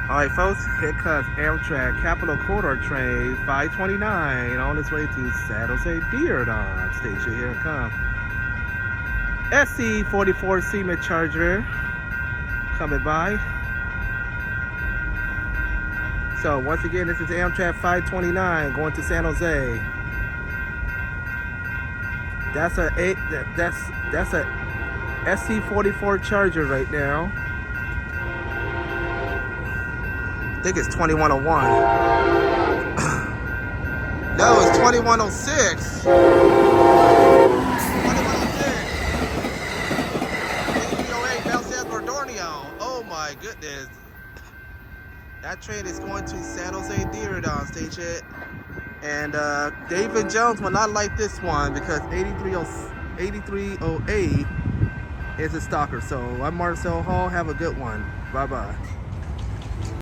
Alright folks, here comes Amtrak Capital Corridor Train 529 on its way to San Jose Diridon Station. Here it comes. SC44 Cement Charger coming by. So once again, this is Amtrak 529 going to San Jose. That's a SC44 Charger right now. I think it's 2101. No, it's 2106. 2106. Oh my goodness. That train is going to San Jose Diridon Station. And David Jones will not like this one because 8308 is a stalker. So I'm Marcel Hall. Have a good one. Bye-bye.